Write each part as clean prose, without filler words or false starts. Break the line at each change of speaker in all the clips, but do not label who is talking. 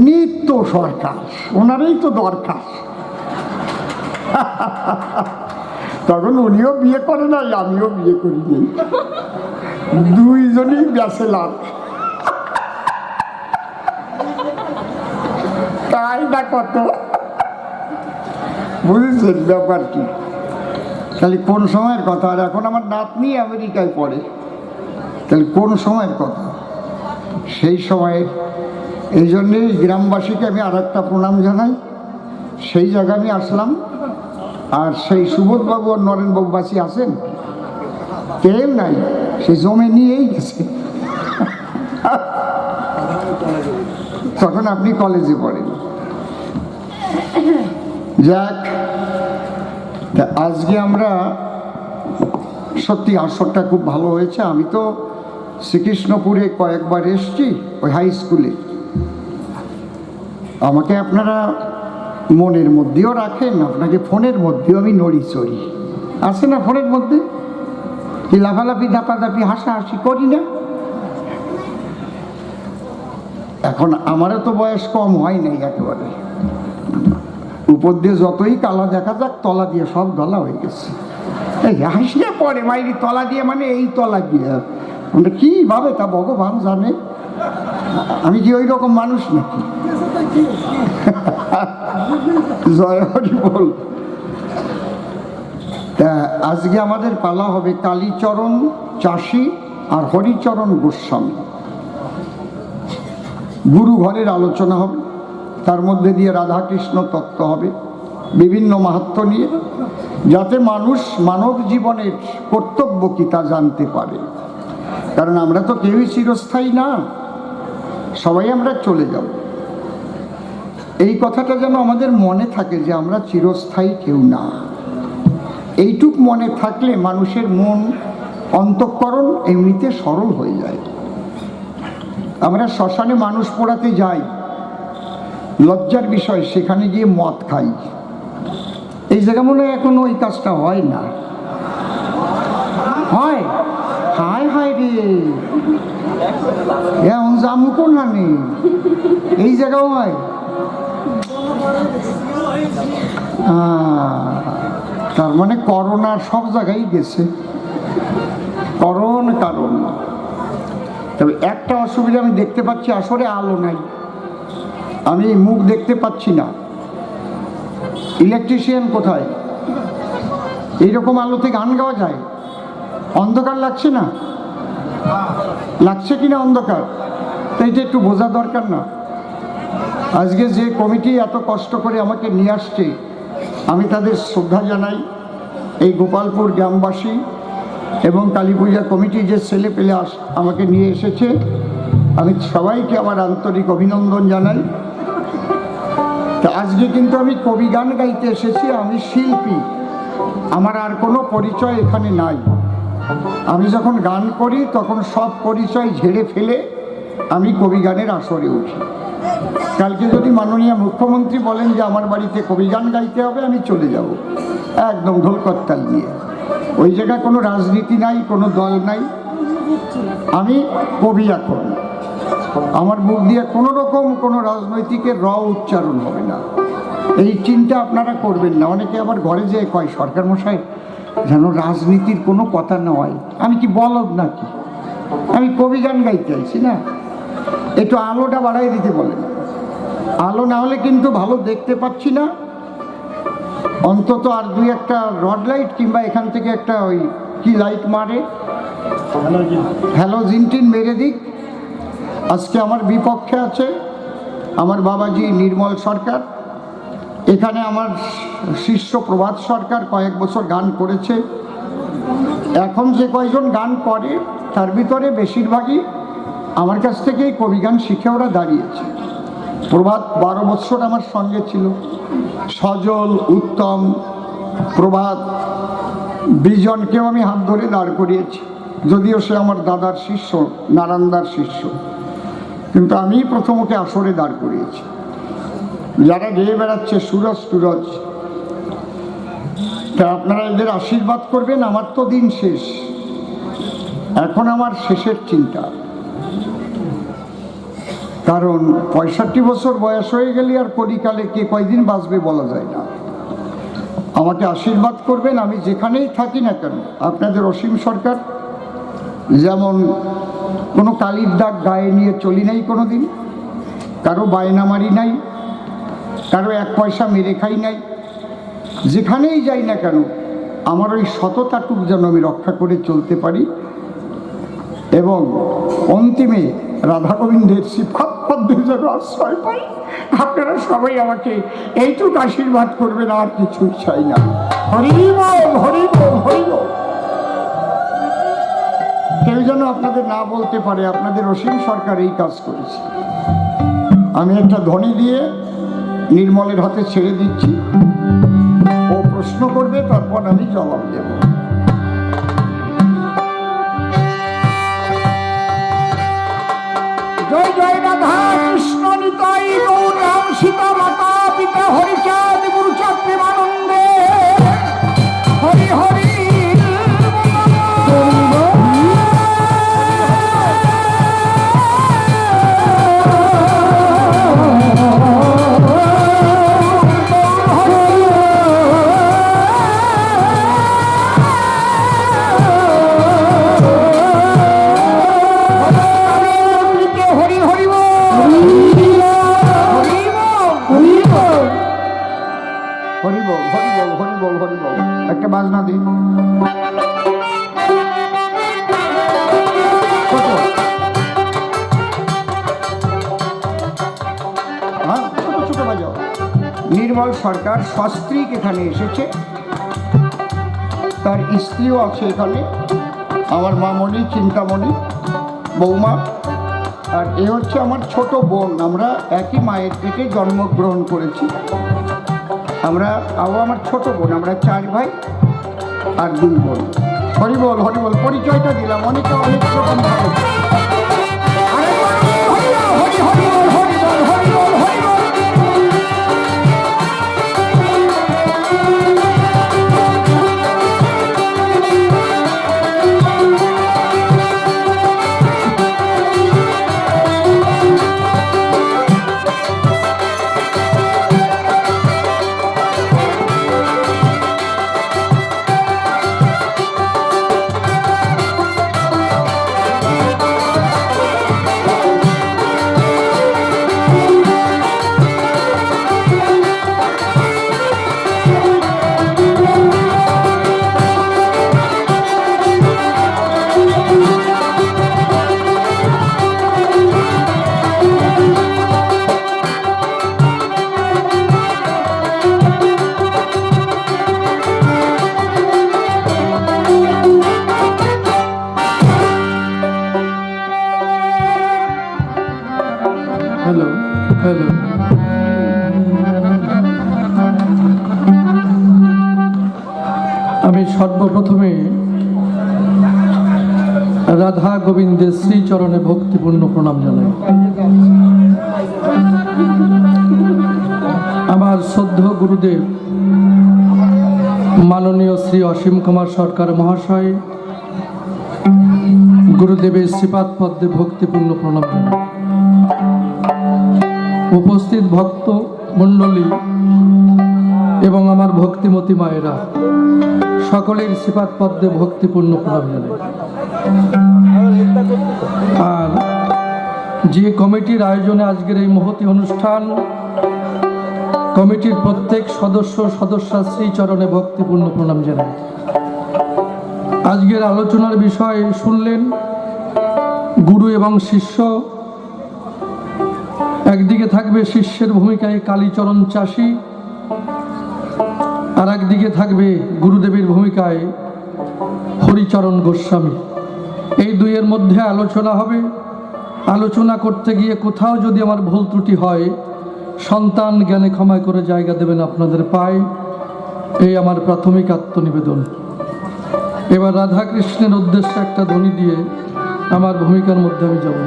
নিত্য সরকার, ওনারই তো দরকার। তখন উনিও বিয়ে করে নাই, আমিও বিয়ে করিনি, দুইজনই ব্যাচেলার। তাই না কত, বুঝেছেন ব্যাপার কি? তাহলে কোন সময়ের কথা? আর এখন আমার নাতনি আমেরিকায় পড়ে, তাহলে কোন সময়ের কথা? সেই সময়ে। এই জন্যেই গ্রামবাসীকে আমি আর একটা প্রণাম জানাই। সেই জায়গায় আমি আসলাম। আর সেই সুবোধবাবু আর নরেনবাবু বাসী আছেন? কেউ নাই, সে জমে নিয়েই গেছে। তখন আপনি কলেজে পড়েন। যাক, আজকে আমরা সত্যি আসরটা খুব ভালো হয়েছে। আমি তো শ্রীকৃষ্ণপুরে কয়েকবার এসছি, ওই হাই স্কুলে। আমাকে আপনারা মনের মধ্যেও রাখেন, আপনাকে ফোনের মধ্যেও আমি নড়ি চড়ি, আছে না ফোনের মধ্যে? কি লাফালাফি দাপাদাপি হাসাহাসি করি না? এখন আমারও তো বয়স কম হয় নাই একেবারে। উপর দিয়ে যতই কালা দেখা যাক, তলা দিয়ে সব গলা হয়ে গেছে। এই হাসলে পরে মাইরি, তলা দিয়ে মানে এই তলা দিয়ে কিভাবে তা ভগবান জানে। আমি কি ওই রকম মানুষ নাকি? জয় হরি বল। তা আজকে আমাদের পালা হবে কালীচরণ চাষী আর হরিচরণ গোস্বামী। গুরু ঘরের আলোচনা হবে, তার মধ্যে দিয়ে রাধাকৃষ্ণ তত্ত্ব হবে, বিভিন্ন মাহাত্ম্য নিয়ে, যাতে মানুষ মানব জীবনের কর্তব্য কি তা জানতে পারে। কারণ আমরা তো কেউই চিরস্থায়ী না, সবাই আমরা চলে যাব। এই কথাটা যেন আমাদের মনে থাকে যে আমরা চিরস্থায়ী কেউ না। এইটুক মনে থাকলে মানুষের মন অন্তঃকরণ এমনিতে সরল হয়ে যায়। আমরা শ্মশানে মানুষ পোড়াতে যাই, লজ্জার বিষয়, সেখানে গিয়ে মদ খাই। এই জায়গা মনে হয় এখনো ওই কাজটা হয় না। হয়? হায় হায় রে, এখন জামু কোন হানি, এই জায়গাও হয়। তার মানে করোনা সব জায়গায় গেছে, কারণ। তবে একটা অসুবিধা আমি দেখতে পাচ্ছি, আসলে আলো নাই, আমি মুখ দেখতে পাচ্ছি না। ইলেকট্রিশিয়ান কোথায়? এইরকম আলোতে গান গাওয়া যায়? অন্ধকার লাগছে না? লাগছে কিনা অন্ধকার? তো এটা একটু বোঝা দরকার না? আজকে যে কমিটি এত কষ্ট করে আমাকে নিয়ে আসছে, আমি তাদের শ্রদ্ধা জানাই। এই গোপালপুর গ্রামবাসী এবং কালী পূজা কমিটি যে ছেলে পেলে আমাকে নিয়ে এসেছে, আমি সবাইকে আমার আন্তরিক অভিনন্দন জানাই। তা আজকে কিন্তু আমি কবি গান গাইতে এসেছি, আমি শিল্পী, আমার আর কোনো পরিচয় এখানে নাই। আমি যখন গান করি তখন সব পরিচয় ঝেড়ে ফেলে আমি কবি গানের আসরে উঠি। কালকে যদি মাননীয় মুখ্যমন্ত্রী বলেন যে আমার বাড়িতে কবি গান গাইতে হবে, আমি চলে যাব একদম ঢোলকত্তাল নিয়ে। ওই জায়গায় কোনো রাজনীতি নাই, কোনো দল নাই, আমি কবি। এখন আমার মুখ দিয়ে কোনো রকম কোনো রাজনৈতিকের উচ্চারণ হবে না, এই চিন্তা আপনারা করবেন না। অনেকে আবার ঘরে যেয়ে কয়, সরকার মশাই যেন রাজনীতির কোনো কথা না হয়। আমি কি বলদ নাকি? আমি কবি গান গাইতে চাইছি না। একটু আলোটা বাড়াই দিতে বলেন, আলো না হলে কিন্তু ভালো দেখতে পাচ্ছি না। অন্তত আর দুই একটা রড লাইট কিংবা এখান থেকে একটা ওই কি লাইট মারে, হ্যালোজিনটিন মেরে দিক। আজকে আমার বিপক্ষে আছে আমার বাবাজি নির্মল সরকার, এখানে আমার শিষ্য প্রভাত সরকার কয়েক বছর গান করেছে। এখন যে কয়েকজন গান করে তার ভিতরে বেশিরভাগই আমার কাছ থেকেই কবি গান শিখে ওরা দাঁড়িয়েছে। প্রভাত 12 বছর আমার সঙ্গে ছিল, সজল, উত্তম, প্রভাত, বিজনকেও আমি হাত ধরে দাঁড় করিয়েছি, যদিও সে আমার দাদার শিষ্য, নারায়ণদার শিষ্য, কিন্তু আমি প্রথম ওকে আসরে দাঁড় করিয়েছি। যারা গেয়ে বেড়াচ্ছে সুরজ টুরজ, তা আপনারা এদের আশীর্বাদ করবেন। আমার তো দিন শেষ, এখন আমার শেষের চিন্তা। কারণ 65 বছর বয়স হয়ে গেলে আর কলিকালে কে কয়দিন বাঁচবে বলা যায় না। আমাকে আশীর্বাদ করবেন, আমি যেখানেই থাকি না কেন। আপনাদের অসীম সরকার যেমন কোনো কালির দাগ গায়ে নিয়ে চলি নাই কোনো দিন, কারো বায়না মারি নাই, কারো 1 পয়সা মেরে খাই নাই। যেখানেই যাই না কেন আমার ওই সততাটুক যেন আমি রক্ষা করে চলতে পারি এবং অন্তিমে রাধা গোবিন্দের সিফাত পদ্মে যেন আশ্রয় পাই। আপনারা সবাই আমাকে এইটুকু আশীর্বাদ করবেন, আর কিছু চাই না। হরি বল, হরি বল, হরি বল। কেউ যেন আপনাদের না বলতে পারে আপনাদের অসীম সরকার এই কাজ করেছে। আমি একটা ধ্বনি দিয়ে নির্মলের হাতে ছেড়ে দিচ্ছি, ও প্রশ্ন করবে, তারপর আমি জবাব দেব। জয় জয় রাধা কৃষ্ণ নিতাই গৌর রাম সীতা মাতা পিতা হরিচাঁদ গুরুচাঁদ প্রেমানন্দে হরি হরি। একটা বাজনা দিই। হ্যাঁ, ছোট ছোট বাজাও। নির্মল সরকার সস্ত্রীক এখানে এসেছে, তার স্ত্রীও আছে এখানে, আমার মামনি, চিন্তামণি, বৌমা, আর এ হচ্ছে আমার ছোট বোন। আমরা একই মায়ের থেকে জন্মগ্রহণ করেছি। আমার ছোট বোন, আমরা 4 ভাই আর 2 বোন। হরিবল হরিবল, পরিচয়টা দিলাম, অনেকে অনেক রকম ভাবে।
হ্যালো হ্যালো, আমি সর্বপ্রথমে রাধা গোবিন্দের শ্রীচরণে ভক্তিপূর্ণ প্রণাম জানাই। আমার শ্রদ্ধেয় গুরুদেব মাননীয় শ্রী অসীম কুমার সরকার মহাশয়, গুরুদেবের শ্রীপাদ পদ্মে ভক্তিপূর্ণ প্রণাম জানাই। উপস্থিত ভক্ত মণ্ডলী এবং আমার ভক্তিমতী মায়েরা, সকলের শ্রীপাদ পদ্মে ভক্তিপূর্ণ প্রণাম জানাই। আর যে কমিটির আয়োজনে আজকের এই মহতী অনুষ্ঠান, কমিটির প্রত্যেক সদস্যা শ্রীচরণে ভক্তিপূর্ণ প্রণাম জানাই। আজকের আলোচনার বিষয় শুনলেন, গুরু এবং শিষ্য। একদিকে থাকবে শিষ্যের ভূমিকায় কালীচরণ চাষী, আর একদিকে থাকবে গুরুদেবের ভূমিকায় হরিচরণ গোস্বামী। এই দুইয়ের মধ্যে আলোচনা হবে। আলোচনা করতে গিয়ে কোথাও যদি আমার ভুল ত্রুটি হয়, সন্তান জ্ঞানে ক্ষমা করে জায়গা দেবেন আপনাদের পায়, এই আমার প্রাথমিক আত্মনিবেদন। এবার রাধা কৃষ্ণের উদ্দেশ্যে একটা ধ্বনি দিয়ে আমার ভূমিকার মধ্যে আমি যাব।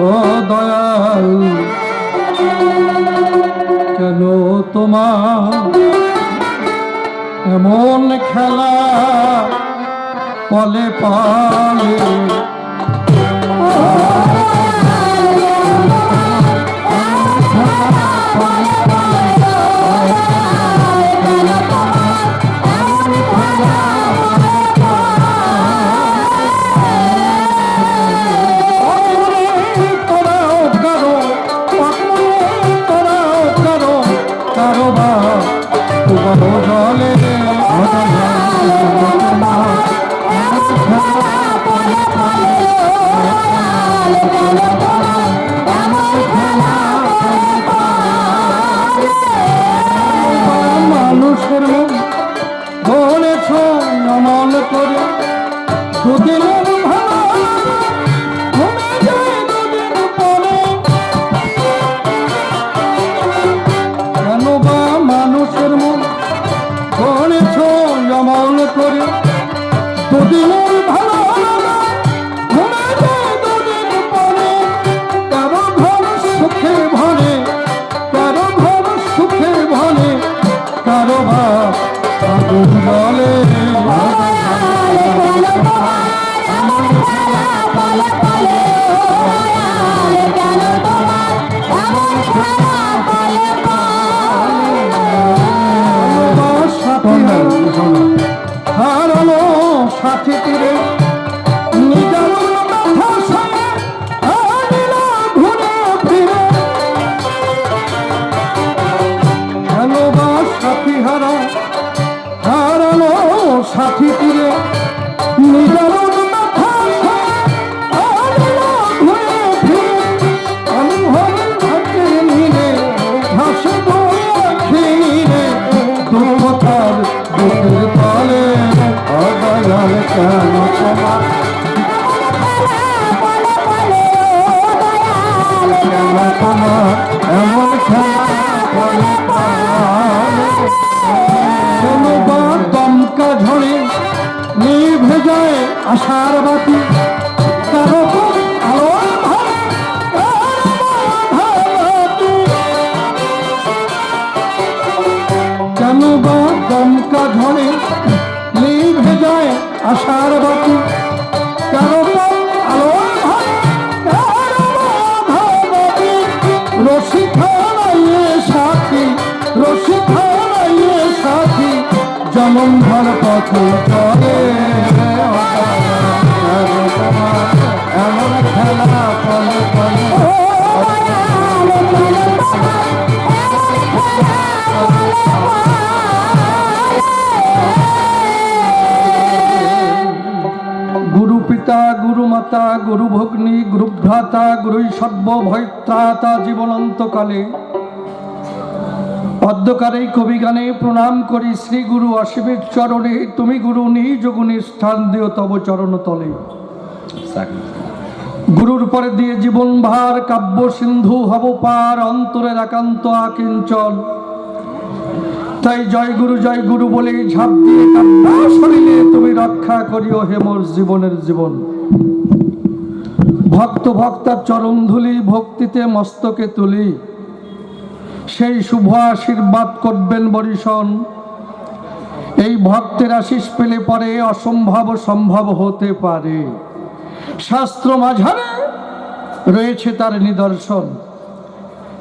ও দয়াল কেন তোমার এমন খেলা পলে পালে মানুষের মন ধরেছ নমন করে দুদিনের ভালো ঘুমে যায় দুদিন পরে কেন বা মানুষের মন ধরেছ নমন করে দুদিনের ভালো ঘুমে যায় দুদিন পরে কারো ঘর সুখে ভরে কারো ঘর সুখে ভরে কারো ভাব আগুন জলে হারানো সাথী তীরে নিজের মাথা সঙ্গে আনিলা ঘুরে ফিরে কেন বা সাথী হারানো সাথী তীরে নিজের মাথা আনিলা ঘুরে ফিরে অনুভব থাকে নিরে হাসে খিরে দুঃখতার বুকের তলে অদয়াল কেন তোমার কেন তোমার এমন খেলা বলে কোনো বা দমকা ঝড়ে নিভে যায় আশার বাতি কারো আলোর ভারে কেন বা দমকা ঝড়ে নিভে যায় আশার বাতি কারো আলোর ভারে রশি খানাইয়ে সাথী রশি খানাইয়ে সাথী জনম ভর পথে চলে এমন খেলা পলে পলে গুরু পিতা গুরু মাতা গুরু ভগ্নী গুরু ভ্রাতা গুরুই সর্বভয়ত্রাতা জীবনান্তকালে পদ্মকারে কবি গানে প্রণাম করি শ্রী গুরু অসীমের চরণে তুমি গুরু নিজ গুণে স্থান দিও তব চরণ তলে গুরুর পরে দিয়ে জীবন ভার কাব্য সিন্ধু হব পার অন্তরের একান্ত আকিঞ্চল তাই জয় গুরু বলে ঝাঁপ দিয়ে কাব্য শরীরে তুমি রক্ষা করিও হে মোর জীবনের জীবন ভক্ত ভক্তার চরণ ধুলি ভক্তিতে মস্তকে তুলি সেই শুভ আশীর্বাদ করবেন বরিশন এই ভক্তের আশিস পেলে পরে অসম্ভব সম্ভব হতে পারে শাস্ত্র মাঝারে রয়েছে তার নিদর্শন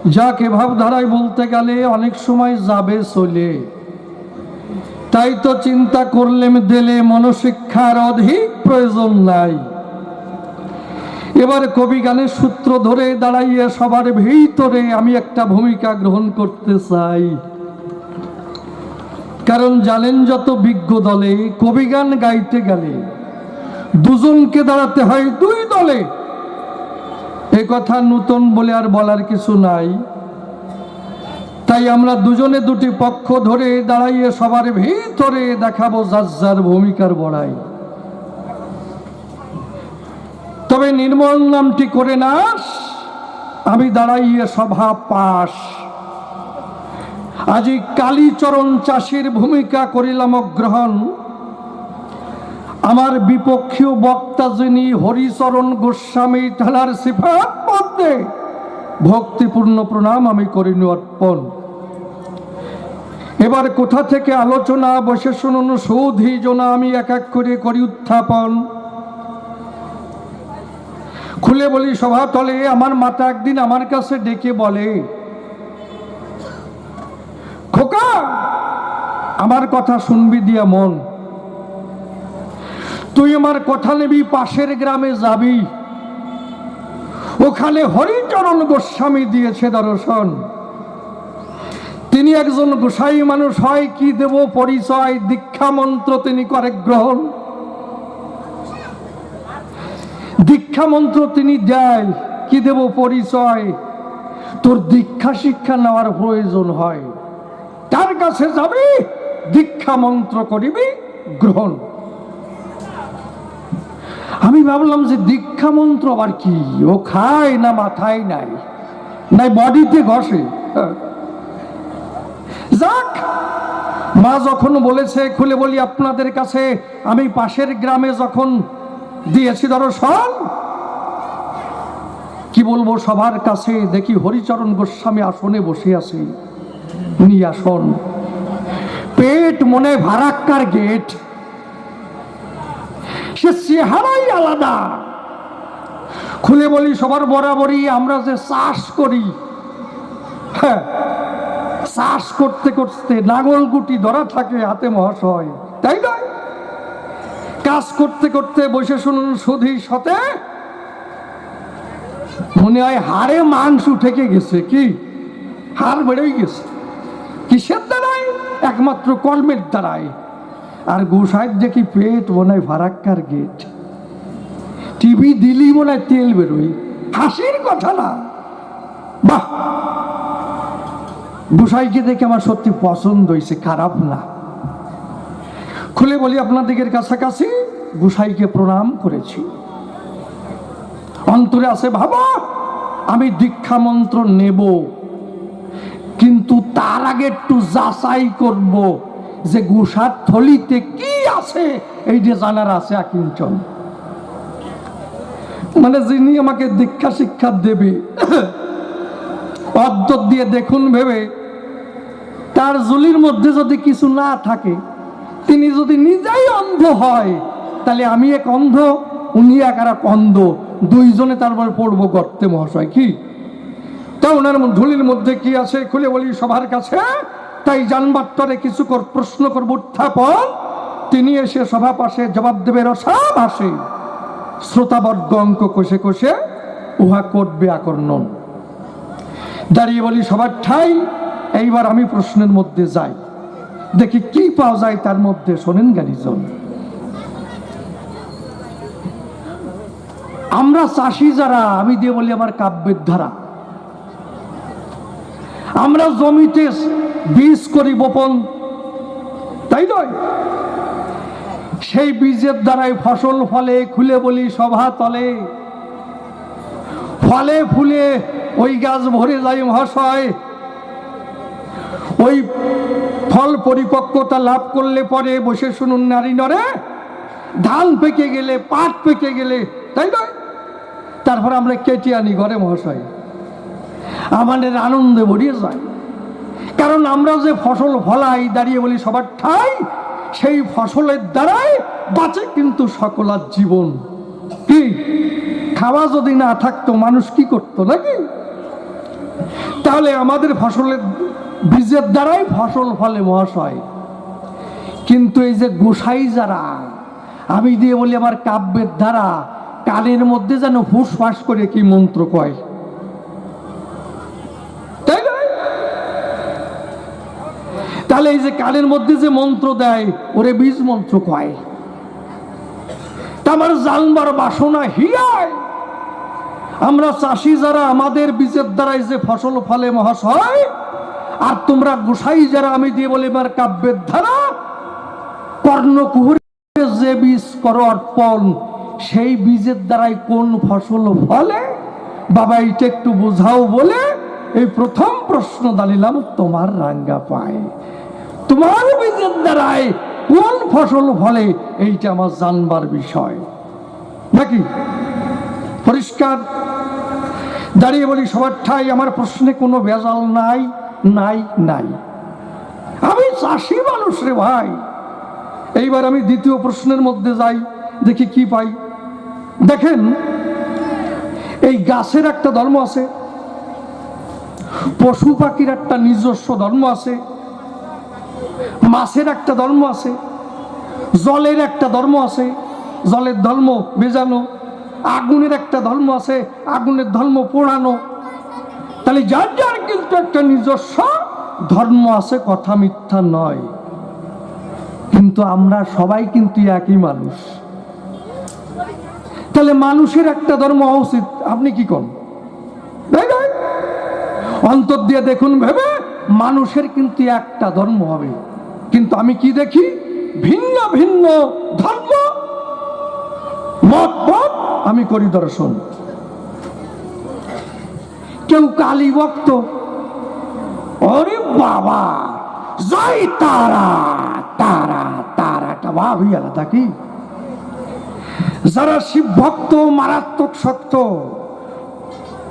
যাকে ভাবধারায় বলতে গেলে অনেক সময় যাবে চলে তাই তো চিন্তা করলেম দিলে মনশিক্ষার অধিক প্রয়োজন নাই এবার কবি গানের সূত্র ধরে দাঁড়াইয়ে সবার ভিতরে আমি একটা ভূমিকা গ্রহণ করতে চাই কারণ জানেন যত বিজ্ঞ দলে কবি গান গাইতে গেলে দুজনকে দাঁড়াতে হয় দুই দলে এ কথা নূতন বলে আর বলার কিছু নাই তাই আমরা দুজনে দুটি পক্ষ ধরে দাঁড়াইয়ে সবার ভিতরে দেখাবো যার যার ভূমিকার বড়াই তবে নির্মল নামটি করে নাস আমি দাঁড়াইয়ে সভা পাশ আজি কালীচরণ চাষীর ভূমিকা করিলাম গ্রহণ আমার বিপক্ষীয় বক্তা যিনি হরিচরণ গোস্বামী থানার সিফাত মধ্যে ভক্তিপূর্ণ প্রণাম আমি করিনি অর্পণ। এবার কোথা থেকে আলোচনা বসে শুনুন সৌধি জনা আমি এক এক করে করি উত্থাপন। খুলে বলি সভাতলে আমার মাতা একদিন আমার কাছে ডেকে বলে, খোকা আমার কথা শুনবি দিয়া মন, তুই আমার কথা নেবি পাশের গ্রামে যাবি, ওখানে হরিচরণ গোস্বামী দিয়েছে দর্শন। তিনি একজন গোসাই মানুষ হয়, কি দেব পরিচয়, দীক্ষা মন্ত্র তিনি করে গ্রহণ, দীক্ষা মন্ত্র তিনি দেয়, কি দেব পরিচয়, তোর দীক্ষা শিক্ষা নেওয়ার প্রয়োজন হয়, তার কাছে যাবি, দীক্ষা মন্ত্র করিবি গ্রহণ। আমি ভাবলাম যে দীক্ষা মন্ত্র আবার কি, ও খায় না মাথায় নাই, নাই বডিতে ঘষে। যাক, মা যখন বলেছে, খুলে বলি আপনাদের কাছে, আমি পাশের গ্রামে যখন দিয়েছি দর্শন, কি বলবো সবার কাছে, দেখি হরিচরণ গোস্বামী আসনে বসে আছে, নিয়ে আসন, পেট মনে ভারাক্কার গেট, সে চেহারাই আলাদা। খুলে বলি সবার বরাবরই আমরা যে চাষ করি, হ্যাঁ চাষ করতে করতে নাঙল গুটি ধরা থাকে হাতে মহাশয়, তাই নয়? কাজ করতে করতে বসে শুনুন সুধীর সাথে মনে হয় হাড়ে মাংস ঠেকে গেছে, কি হাড় বেড়েই গেছে, কিসের দ্বারাই? একমাত্র কর্মের দ্বারাই। আর গোসাইয়ের দেখি পেট মনে হয় ফারাক্কার গেট, টিভি দিলি মনে হয় তেল বেরোয়, হাসির কথা না। বাহ, গোসাইকে দেখে আমার সত্যি পছন্দ হয়েছে, খারাপ না। খুলে বলি আপনাদের কাছাকাছি গোসাইকে প্রণাম করেছি, অন্তরে আছে ভাবা আমি দীক্ষা মন্ত্র নেব, কিন্তু তার আগে একটু যাচাই করব যে গোসার থলিতে কি আছে, এই যে জানার আছে আকিঞ্চন, মানে যিনি আমাকে দীক্ষা শিক্ষা দেবে অদ্দত দিয়ে দেখুন ভেবে, তার ঝুলির মধ্যে যদি কিছু না থাকে, তিনি যদি নিজেই অন্ধ হয়, তাহলে আমি এক অন্ধ, উনি এক আর এক অন্ধ, দুইজনে তারপর পড়বো গর্তে মহাশয়। কি তা ওনার ঝুলির মধ্যে কি আছে খুলে বলি সবার কাছে, তাই জানবার তরে কিছু প্রশ্ন করব উত্থাপন। তিনি এসে সভা পাশে জবাব দেবে রসাব আসে, শ্রোতাবর্গ অঙ্ক কষে কষে উহা করবে আকর্ষণ। দাঁড়িয়ে বলি সবার ঠাই, এইবার আমি প্রশ্নের মধ্যে যাই, দেখি কি পাওয়া যায় তার মধ্যে। শোনেন জ্ঞানীজন, আমরা চাষি যারা, আমি দিয়ে বলি আমার কাব্যের ধারা, আমরা জমিতে বীজ করি বপন, তাই নয়? সেই বীজের দ্বারাই ফসল ফলে, খুলে বলি সভা তলে, ফলে ফুলে ওই গাছ ভরে যায় মহাশয়। ওই ফল পরিপক্কতা লাভ করলে পরে বসে শুনুন নারী নরে, ধান পেকে গেলে, পাট পেকে গেলে, তাই নয়, তারপর আমরা কেটে আনি ঘরে মহাশয়, আমাদের আনন্দে ভরিয়ে যায়। কারণ আমরা যে ফসল ফলাই, দাঁড়িয়ে বলি সবার ঠাই, সেই ফসলের দ্বারাই বাঁচে কিন্তু সকলার জীবন। কি খাওয়া যদি না থাকতো মানুষ কি করতো নাকি? তাহলে আমাদের ফসলের বীজের দ্বারাই ফসল ফলে মহাশয়। কিন্তু এই যে গোসাই যারা, আমি দিয়ে বলি আমার কাব্যের দ্বারা, কানের মধ্যে যেন ফুসফাস করে কি মন্ত্র কয়, তাই না? তাহলে এই যে কানের মধ্যে যে মন্ত্র দেয়, ওরে বীজ মন্ত্র কয়। তা আমার জানবার বাসনা হিয়ায়, আমরা চাষি যারা, আমাদের বীজের দ্বারাই যে ফসল ফলে মহাশয়, আর তোমরা গোসাই যারা, আমি দিয়ে বলি আমার কাব্যের ধারা, কর্ণকুহরে যে বীজ করো অর্পণ, সেই বীজের দ্বারাই কোন ফসল ফলে বাবা, এটা একটু বোঝাও বলে এই প্রথম প্রশ্ন দাঁড়িলাম তোমার রাঙ্গা পায়। তোমার বীজের দ্বারাই কোন ফসল ফলে এইটা আমার জানবার বিষয় নাকি? পরিষ্কার দাঁড়িয়ে বলি সবার ঠাই, আমার প্রশ্নে কোনো ভেজাল নাই নাই নাই। আমি চাষি মানুষ রে ভাই। এইবার আমি দ্বিতীয় প্রশ্নের মধ্যে যাই, দেখি কি পাই। দেখেন, এই গাছের একটা ধর্ম আছে, পশু পাখির একটা নিজস্ব ধর্ম আছে, মাছের একটা ধর্ম আছে, জলের একটা ধর্ম আছে, জলের ধর্ম ভেজানো, আগুনের একটা ধর্ম আছে, আগুনের ধর্ম পোড়ানো। তাহলে যার যার কিন্তু একটা নিজস্ব ধর্ম আছে, কথা মিথ্যা নয়। কিন্তু আমরা সবাই কিন্তু একই মানুষ। তাহলে মানুষের একটা ধর্ম হওয়া উচিত। আপনি কি করেন? অন্তর দিয়ে দেখুন ভেবে, মানুষের কিন্তু একটা ধর্ম হবে। কিন্তু আমি কি দেখি? ভিন্ন ভিন্ন ধর্ম মত মত আমি করি দর্শন। কেউ কালী ভক্ত, ওরে বাবা জয় তারা তারা তারাটা ভাবি আলাদা কি। যারা শিব ভক্ত মারাত্মক শক্ত,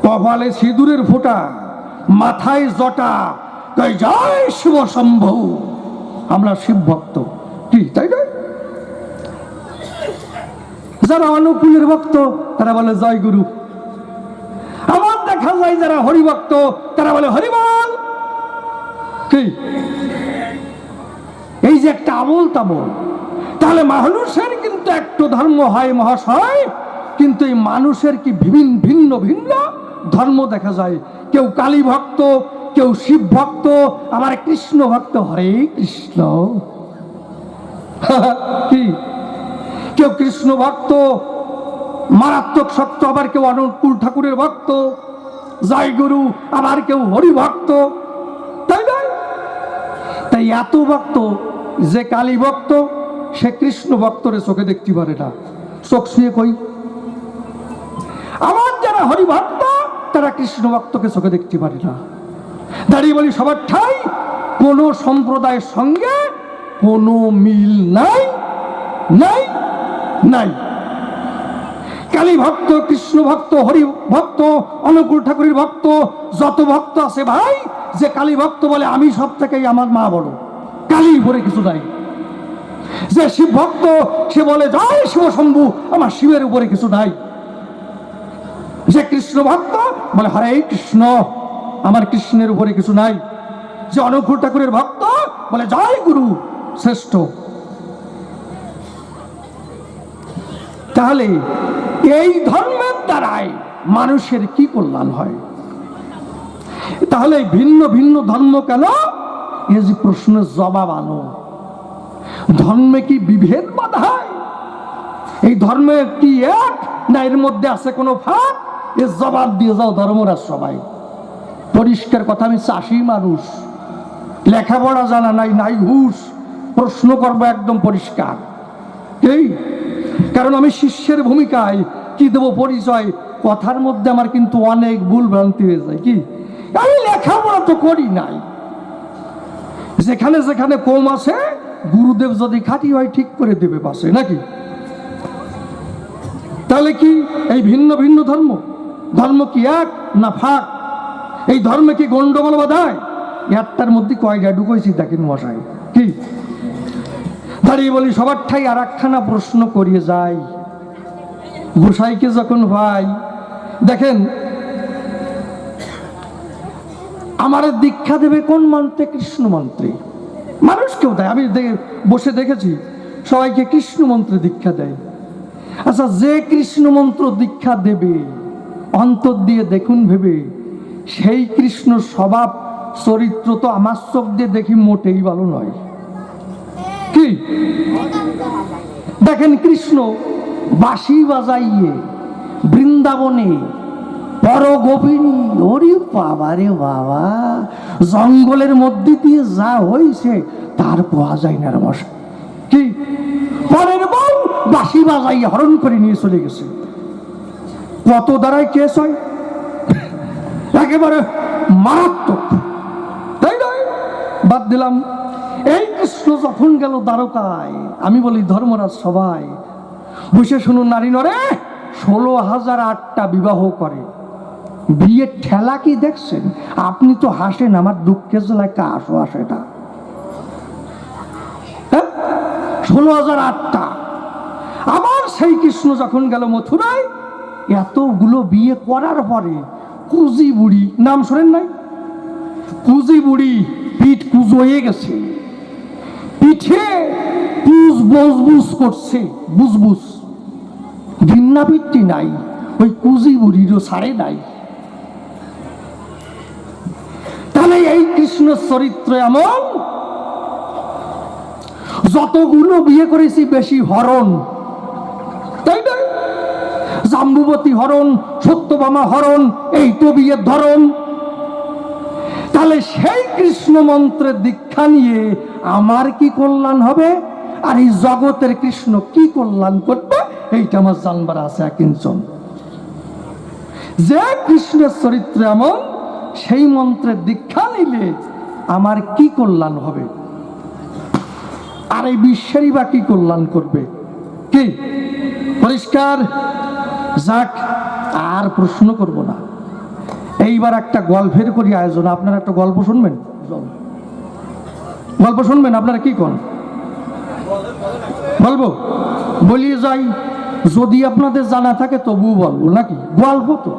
কপালে সিঁদুরের ফোঁটা, মাথায় জটা, তাই জয় শিব শম্ভু, আমরা শিব ভক্ত কি, তাই না? যারা অনুকূলের ভক্ত তারা বলে জয় গুরু। আবার দেখা যায় যারা হরিভক্ত তারা বলে হরিবল কি। এই যে একটা আমল তামল। তাহলে মানুষের কিন্তু একটা ধর্ম হয় মহাশয়, কিন্তু এই মানুষের কি ভিন্ন ভিন্ন ভিন্ন ধর্ম দেখা যায়। কেউ কালী ভক্ত, কেউ শিব ভক্ত, আবার কৃষ্ণ ভক্ত, হরে কৃষ্ণ কি। কেউ কৃষ্ণ ভক্ত মারাত্মক শক্ত, আবার কেউ অনুকূল ঠাকুরের ভক্ত জয় গুরু, আবার কেউ হরি ভক্ত, তাই নয়? তাই এত ভক্ত, যে কালী ভক্ত সে কৃষ্ণ ভক্তরে চোখে দেখতে পারে না, চোখ শুয়ে কই। আবার যারা হরি ভক্ত তারা কৃষ্ণ ভক্তকে চোখে দেখতে পারে না। দাঁড়িয়ে বলি সবার ঠাই, কোন সম্প্রদায়ের সঙ্গে কোনো মিল নাই নাই নাই। কালী ভক্ত, কৃষ্ণ ভক্ত, হরি ভক্ত, অনুকূল ঠাকুরের ভক্ত, যত ভক্ত আছে ভাই, যে কালী ভক্ত বলে আমি সব থেকেই আমার মা বড়, কালী ভরে কিছু নাই। যে শিব ভক্ত সে বলে জয় শিব শম্ভু, আমার শিবের উপরে কিছু নাই। যে কৃষ্ণ ভক্ত বলে হরে কৃষ্ণ, আমার কৃষ্ণের উপরে কিছু নাই। যে অনুকূল ঠাকুরের ভক্ত বলে জয় গুরু শ্রেষ্ঠ। তাহলে এই ধর্মের দ্বারাই মানুষের কি কল্যাণ হয়? তাহলে ভিন্ন ভিন্ন ধর্ম কেন? এই যে প্রশ্নের জবাব আনো। ধর্মে কি বিভেদ বাধা হয়? এই ধর্মে কি এক, না এর মধ্যে আছে কোনো ফাঁক? এর জবাব দিয়ে যাও ধর্মরাজ সবাই। পরিষ্কার কথা, আমি চাষি মানুষ, লেখাপড়া জানা নাই, নাই হুঁশ, প্রশ্ন করবো একদম পরিষ্কার। এই কারণ আমি শিষ্যের ভূমিকায় কি দেবো পরিচয়, কথার মধ্যে আমার কিন্তু অনেক ভুল ভ্রান্তি হয়ে যায়। কি, আমি লেখাপড়া তো করি নাই। যেখানে যেখানে কম আছে গুরুদেব যদি খাঁটি হয় ঠিক করে দেবে পাশে, নাকি? তাহলে কি এই ভিন্ন ভিন্ন ধর্ম, ধর্ম কি এক না ফাঁক? এই ধর্মে কি গন্ডগোল বাধায়? একটার মধ্যে কয়টা ঢুকইছি দেখেন মশাই। কি দাঁড়িয়ে বলি সবার ঠাই আর একখানা প্রশ্ন করিয়ে যাই গোসাইকে যখন ভাই। দেখেন, আমার দীক্ষা দেবে কোন মন্ত্রে? কৃষ্ণ মন্ত্রে। মানুষ কেউ দেয়, আমি বসে দেখেছি সবাইকে কৃষ্ণ মন্ত্রে দীক্ষা দেয়। আচ্ছা, যে কৃষ্ণ মন্ত্র দীক্ষা দেবে অন্তর দিয়ে দেখুন ভেবে, সেই কৃষ্ণ স্বভাব চরিত্র তো আমার চোখ দিয়ে দেখি মোটেই ভালো নয়। কি দেখেন, কৃষ্ণ বাঁশি বাজাইয়ে বৃন্দাবনে বড় গোপিনী, ওরে বাবা রে বাবা, জঙ্গলের মধ্যে দিয়ে যা হয়েছে তার পাওয়া যায় না রে মশাই। কি পরের বউ বাঁশি বাজাইয়ে হরণ করে নিয়ে চলে গেছে। কত দ্বারাই কেস হয়, একেবারে মারাত্মক, তাই নয়? বাদ দিলাম। এই কৃষ্ণ যখন গেল দ্বারকায়, আমি বলি ধর্মরাজ সবাই বসে শুনুন, নারী নরে 16,008টা বিবাহ করে। বিয়ের ঠেলা কি দেখছেন? আপনি তো হাসেন, আমার দুঃখের জেলায় কাশও আসে না। 16,008টা। আবার সেই কৃষ্ণ যখন গেল মথুরায়, এতগুলো বিয়ে করার পরে কুজি বুড়ি, নাম শোনেন নাই? কুজি বুড়ি পিঠ কুজ হয়ে গেছে, পিঠে কুজ বজবুজ করছে, বুজবুজ, ঘৃণাবৃত্তি নাই, ওই কুজি বুড়িরও ছাড়ে নাই। তাহলে এই কৃষ্ণ চরিত্র এমন, যতগুলো বিয়ে করেছি বেশি হরণ, তাই না? জাম্বুবতী হরণ, সত্যভামা হরণ, এই তো বিয়ের ধরন। তাহলে সেই কৃষ্ণ মন্ত্রের দীক্ষা নিয়ে আমার কি কল্যাণ হবে, আর এই জগতের কৃষ্ণ কি কল্যাণ করবে, এইটা আমার জানবার আছে কিঞ্চন। যে কৃষ্ণের চরিত্র এমন, সেই মন্ত্রের দীক্ষা নিলে আমার কি কল্যাণ হবে, আর এই বিশ্বেরই বা কি কল্যাণ করবে? কি পরিষ্কার? যাক, আর প্রশ্ন করব না। এইবার একটা গল্পের করি আয়োজন। আপনারা একটা গল্প শুনবেন? গল্প শুনবেন? আপনারা কি করেন? বলবো? বলিয়ে যাই, যদি আপনাদের জানা থাকে তবুও বলবো, নাকি? গল্প তো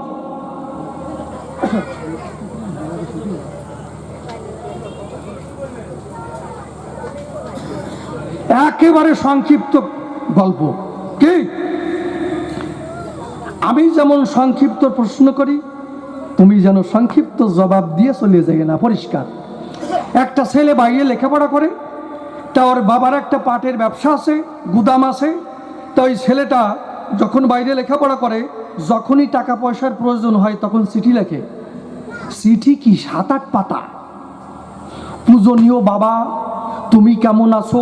একেবারে সংক্ষিপ্ত গল্প। কি? আমি যেমন সংক্ষিপ্ত প্রশ্ন করি, তুমি যেন সংক্ষিপ্ত জবাব দিয়ে চলে যাই না। পরিষ্কার? একটা ছেলে বাইরে লেখাপড়া করে, তা ওর বাবার একটা পাটের ব্যবসা আছে, গুদাম আছে। তা ওই ছেলেটা যখন বাইরে লেখাপড়া করে, যখনই টাকা পয়সার প্রয়োজন হয় তখন চিঠি লেখে। চিঠি কি 7-8 পাতা। পূজনীয় বাবা, তুমি কেমন আছো?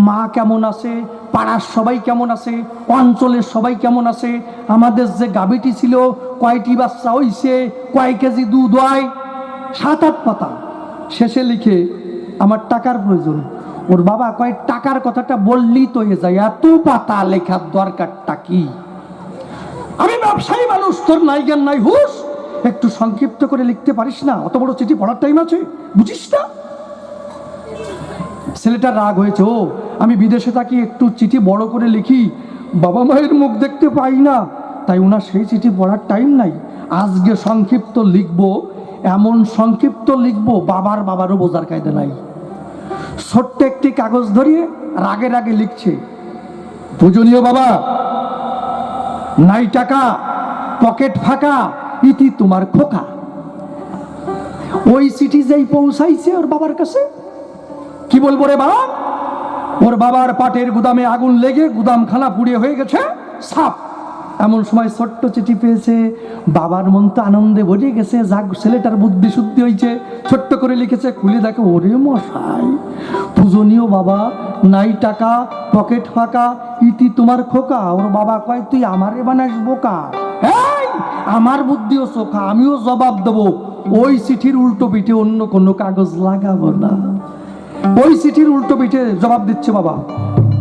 মা কেমন আছে? পাড়ার সবাই কেমন আছে? অঞ্চলের সবাই কেমন আছে? আমাদের যে গাভীটি ছিল কয়টি বাচ্চা হইছে? কয় কেজি দুধ হয়? 7-8 পাতা। শেষে লিখে, আমার টাকার প্রয়োজন। ওর বাবা কয়, টাকার কথাটা বললেই তো হয়ে যায়, এত পাতা লেখার দরকারটা কি? আমি ব্যবসায়ী মানুষ, তোর নাই জ্ঞান নাই হুঁশ, একটু সংক্ষিপ্ত করে লিখতে পারিস না? অত বড় চিঠি পড়ার টাইম আছে? বুঝিস না? ছেলেটা রাগ হয়েছে, ও আমি বিদেশে থাকি, একটু চিঠি বড় করে লিখি, বাবা মায়ের মুখ দেখতে পাই না, তাই ওনার সেই চিঠি পড়ার টাইম নাই। আজকে সংক্ষিপ্ত লিখবো, এমন সংক্ষিপ্ত লিখবো বাবারও বোঝার কায়দা নাই। ছোট্ট একটি কাগজ ধরিয়ে রাগে রাগে লিখছে, পূজনীয় বাবা, নাই টাকা, পকেট ফাঁকা, ইতি তোমার খোকা। ওই চিঠি যেই পৌঁছাইছে ওর বাবার কাছে, কি বলবো রে বাবা, ওর বাবার পাটের গুদামে আগুন লেগে গুদামখানা পুড়িয়ে হয়ে গেছে সাপ। এমন সময় ছোট্ট চিঠি পেয়েছে, বাবার মন তো আনন্দে ভরে গেছে, যাক ছেলেটার বুদ্ধি শুদ্ধি হয়েছে, ছোট্ট করে লিখেছে। খুলে দেখে, ওরে মশাই, পূজনীয় বাবা, নাই টাকা, পকেট ফাঁকা, ইতি তোমার খোকা। ওর বাবা কয়, তুই আমারে বানাস বোকা? এই, আমার বুদ্ধিও চোখা, আমিও জবাব দেবো, ওই চিঠির উল্টো পিঠে অন্য কোনো কাগজ লাগাবো না। ওই চিঠির উল্টো পিঠে জবাব দিচ্ছে বাবা।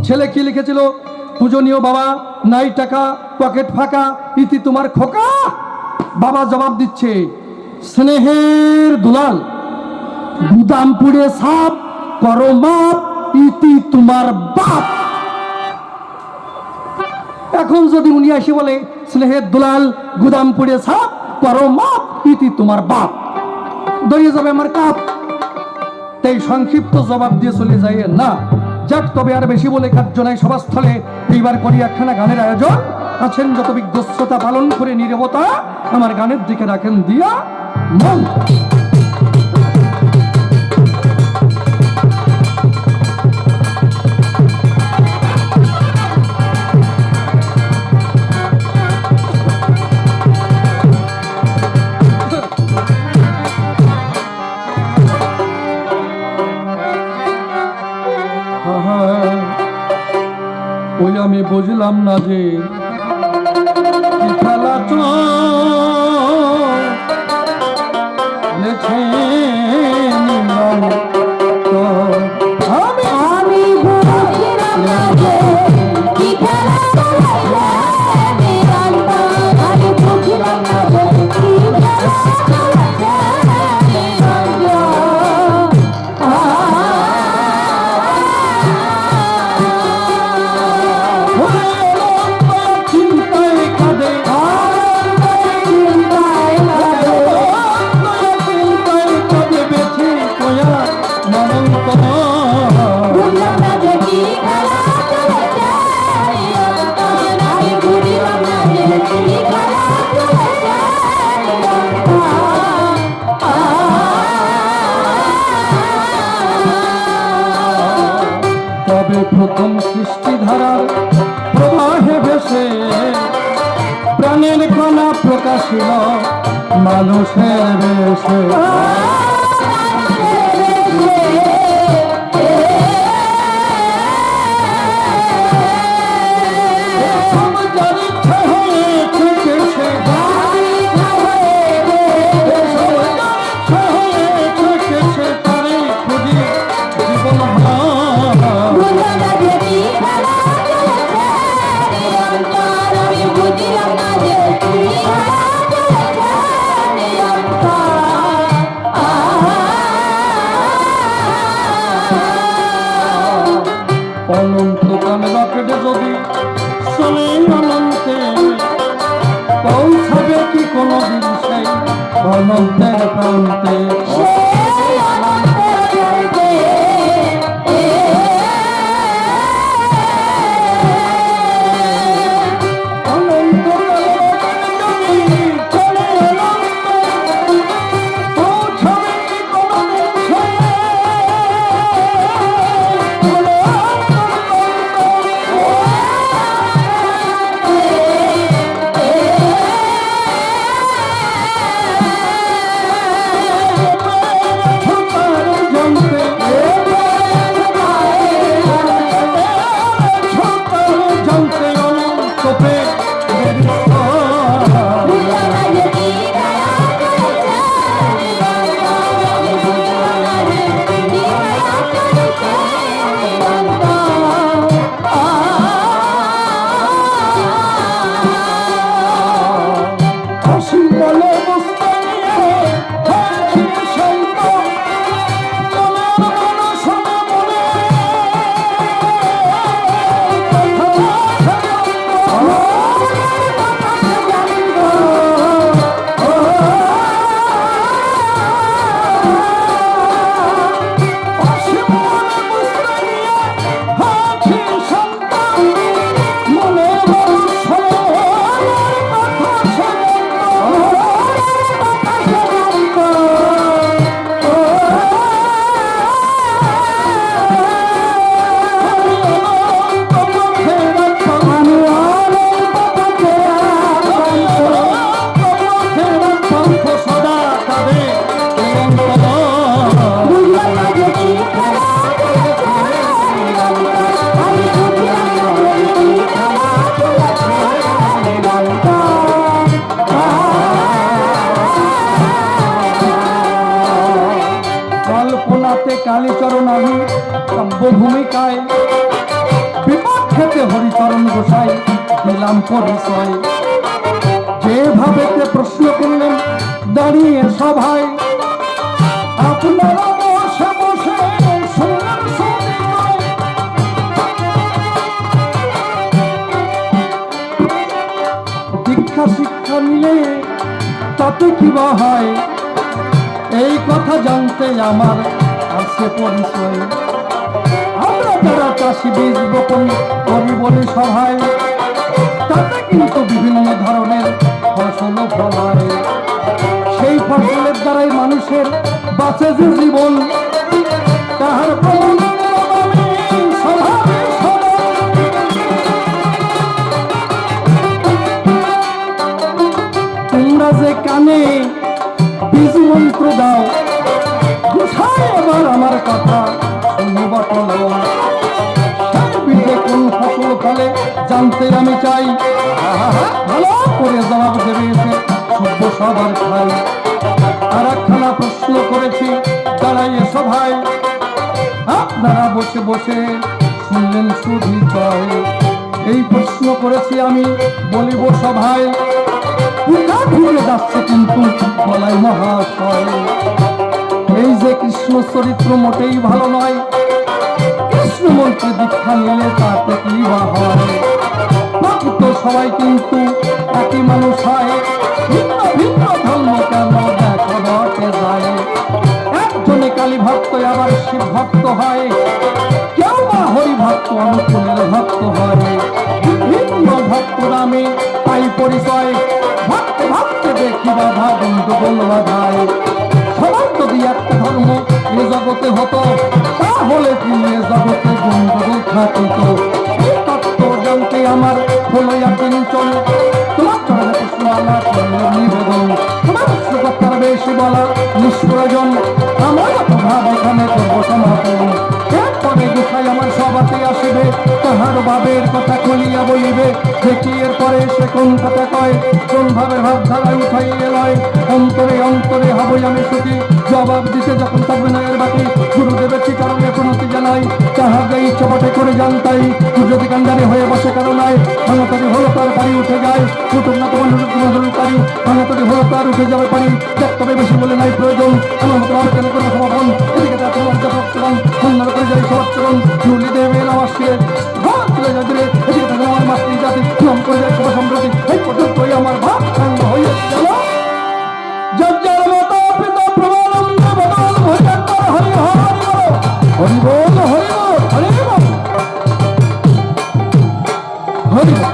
ছেলে কি লিখেছিল? পূজনীয় বাবা, নাই টাকা, পকেট ফাঁকা, ইতি তোমার খোকা। বাবা জবাব দিচ্ছে, স্নেহের দুলাল, গুদাম পুড়ে সাপ, করো মাপ, ইতি তোমার বাপ। এখন যদি উনি এসে বলে, স্নেহের দুলাল, গুদাম পুড়ে সাপ, করো মাপ, ইতি তোমার বাপ, দড়িয়ে যাবে আমার কাপ। তাই সংক্ষিপ্ত জবাব দিয়ে চলে যায় না। যাক, তবে আর বেশি বলে কার্য নাই সভাস্থলে। এইবার করি একখানা গানের আয়োজন। আছেন যত বিজ্ঞ শ্রোতা, পালন করে নীরবতা, আমার গানের দিকে রাখেন দিয়া মন। ওই আমি বুঝলাম না যে খেলা চলেছে তবে প্রথম সৃষ্টিধারার প্রবাহে ভেসে প্রাণের কণা প্রকাশিল মানুষের বেশে। অনন্তকাল রকেটে যদি চলে অনন্তে পৌঁছাবে কি কোনো দিন সেই অনন্তের প্রান্তে। কালীচরণ আমি কাব্য ভূমিকায় বিপক্ষেতে হরিচরণ গোসাই দিলাম পরিচয়। যেভাবে প্রশ্ন করলেন দাঁড়িয়ে সভায় আপনারা বসে বসে শুনলেন সবিনয়। দীক্ষা শিক্ষা নিয়ে তাতে কি বা হয় এই কথা জানতে আমার আছে পরিচয়। আমরা যারা চাষি বীজ বপন করি বলি সভায় তাতে কিন্তু বিভিন্ন ধরনের ফসল ফলায়। সেই ফসলের দ্বারাই মানুষের বাঁচে যে জীবন তাহার তোমরা যে কানে বীজ মন্ত্র দাও এবার আমার কথা বীজে কোন ফসল ফলে জানতে আমি চাই। ভালো করে জবাব দেবে এসে সভ্য সবার খাই। আর একখানা প্রশ্ন করেছি দাঁড়াইয়ে সভায় আপনারা বসে বসে শুনলেন সুবিচার। এই প্রশ্ন করেছি আমি বলিব সভায় ঘুরে যাচ্ছে কিন্তু বলাই মহাশয়। এই যে কৃষ্ণ চরিত্র মোটেই ভালো নয়, কৃষ্ণ মন্ত্রে দীক্ষা নিলে তাতে কি বা হয়। প্রকৃত সবাই কিন্তু একই মানুষ হয়, ভিন্ন ভিন্ন ধর্ম কেন দেখা ঘটে যায়। একজনে কালী ভক্ত আবার শিব ভক্ত হয়, কেউ বা হরি ভক্ত অনুকূলের ভক্ত হয়। ভিন্ন ভক্ত নামে পাই পরিচয়। ভাবতে ভাবতে দেখি বাধা গন্ডগোল বাধায়। সবার যদি একটা ধর্ম এ জগতে হতো, তাহলে কি এ জগতে গন্ডগোল থাকিত? এই তত্ত্ব জানতে আমার হলো কিঞ্চন, তোমার চরণে পুষ্পমালা করলে নিবেদন। তোমার পুষ্পকর্তার বেশি বলা নিষ্প্রয়োজন, আমার ভাব এখানে করবো সমাপন। এরপরে গোসাই আমার সভাতে আসিবে, তাহার ভাবের কথা খুলিয়া বলিবে। দেখি এরপরে সে কোন কথা কয়, কোন ভাবে ভাবধারায় উঠাইয়ে লয়। অন্তরে অন্তরে হবই আমি সুখী, জবাব দিতে যখন থাকবে না এর বাকি। গুরুদেবের চিচরণে প্রণতি জানাই, তাহার যে ইচ্ছা পথে করে জানতাই। যদি কান্ডারি হয়ে বসে কারো নাই, ভাঙাতারি হলো তার বাড়ি উঠে যায়। কুটুম না তোমার পারি, ভাঙাতারি হলো তার উঠে যাবে পারি। দেখ তবে বেশি বলে নাই প্রয়োজন, আমার মতো ভাবে কেন করবো সমাপন। এদিকে তার তোমার যখন সন্ন্যার করে যাই সমাচরণ, ঝুলি দেবে আমার শিরে ভাব তুলে যা দিলে। এদিকে থাকে আমার মাতৃ জাতি, নাম করে যায় সভা সম্প্রতি। এই পর্যন্তই আমার ভাব সাঙ্গ হয়ে গেল। যজ্ঞের মতো পিতা প্রমানন্দ বদল ভজন্তর হরি হরি বল, হরি বল, হরি বল, হরি বল।